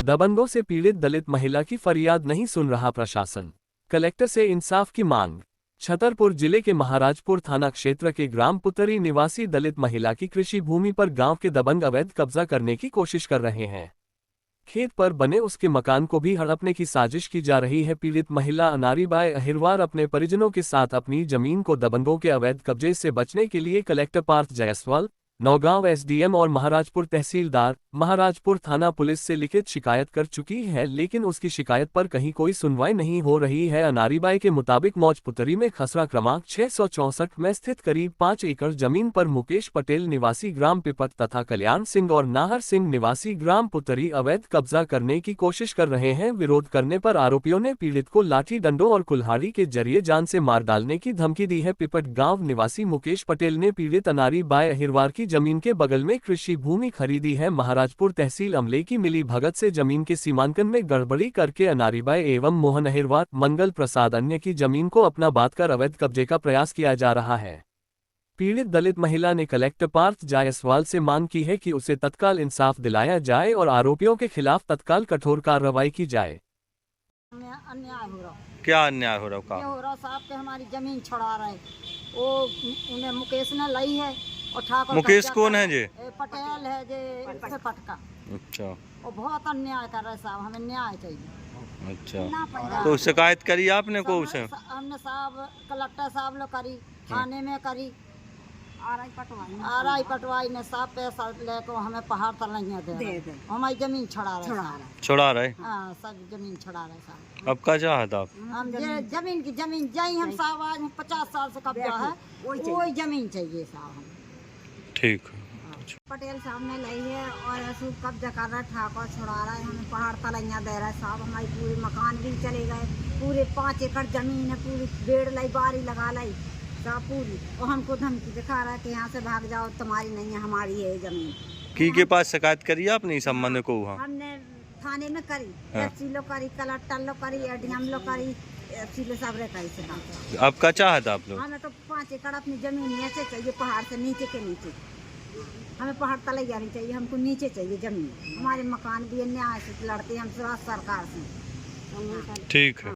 दबंगों से पीड़ित दलित महिला की फरियाद नहीं सुन रहा प्रशासन। कलेक्टर से इंसाफ की मांग। छतरपुर जिले के महाराजपुर थाना क्षेत्र के ग्राम पुतरी निवासी दलित महिला की कृषि भूमि पर गांव के दबंग अवैध कब्जा करने की कोशिश कर रहे हैं। खेत पर बने उसके मकान को भी हड़पने की साजिश की जा रही है। पीड़ित महिला अनारीबाई अहिरवार अपने परिजनों के साथ अपनी जमीन को दबंगों के अवैध कब्जे से बचने के लिए कलेक्टर पार्थ जायसवाल, नौगांव एसडीएम और महाराजपुर तहसीलदार, महाराजपुर थाना पुलिस से लिखित शिकायत कर चुकी है, लेकिन उसकी शिकायत पर कहीं कोई सुनवाई नहीं हो रही है। अनारीबाई के मुताबिक मौज पुतरी में खसरा क्रमांक 664 में स्थित करीब 5 एकड़ जमीन पर मुकेश पटेल निवासी ग्राम पिपट तथा कल्याण सिंह और नाहर सिंह निवासी ग्राम पुतरी अवैध कब्जा करने की कोशिश कर रहे हैं। विरोध करने पर आरोपियों ने पीड़ित को लाठी डंडों और कुल्हाड़ी के जरिए जान से मार डालने की धमकी दी है। पिपट गाँव निवासी मुकेश पटेल ने पीड़ित अनारीबाई अहिरवार की जमीन के बगल में कृषि भूमि खरीदी है। महाराजपुर तहसील अमले की मिली भगत से जमीन के सीमांकन में गड़बड़ी करके अनारीबाई एवं मोहन अहिरवार, मंगल प्रसाद अन्य की जमीन को अपना बात कर अवैध कब्जे का प्रयास किया जा रहा है। पीड़ित दलित महिला ने कलेक्टर पार्थ जायसवाल से मांग की है कि उसे तत्काल इंसाफ दिलाया जाए और आरोपियों के खिलाफ तत्काल कठोर कार्रवाई की जाए। अन्याय हो रहा। क्या अन्याय हो रहा? ये हो रहा साहब के हमारी जमीन छुड़ा रहे। वो उन्हें मुकेश ने लाई है और ठाकुर। मुकेश कौन है जी? पटेल है जे पटका। अच्छा। वो बहुत अन्याय कर रहे साहब, हमें न्याय चाहिए। अच्छा, तो शिकायत करी आपने को उसे? हमने साहब कलेक्टर साहब लोग करी, थाने में करी, आरआई पटवाई ने साहब पैसा लेकर हमें पहाड़ तक नहीं दे, हमारी जमीन छुड़ा रहे। हाँ, सब जमीन छुड़ा रहे साहब। अब क्या चाहता आप? हम जमीन की जमीन जाई हम साहब, आज 50 साल से कब्जा है, वही जमीन चाहिए साहब। ठीक। पटेल साहब ने लाई है और ऐसे कब्जा कर रहा है, ठाकुर छुड़ा रहा है, हमें पहाड़ तलैया दे रहा है साहब। हमारे पूरे मकान भी चले गए, पूरे 5 एकड़ जमीन है, पूरी पेड़ लाई, बारी लगा लाई साहब पूरी, और हमको धमकी दिखा रहा है कि यहाँ से भाग जाओ, तुम्हारी नहीं है, हमारी है जमीन। के पास शिकायत करी आपने इस संबंध को? हमने थाने में करी, एफसी करी, कलेक्टर लो करी, एडीएम लो करी, एफसी सब रे करी से। अब क्या चाहता आप लोग? हमें तो 5 एकड़ अपनी जमीन नीचे चाहिए, पहाड़ से नीचे के नीचे। हमें पहाड़ तले जानी चाहिए, हमको नीचे चाहिए जमीन। हमारे मकान भी न्याय से लड़ते हम सरकार से। ठीक है।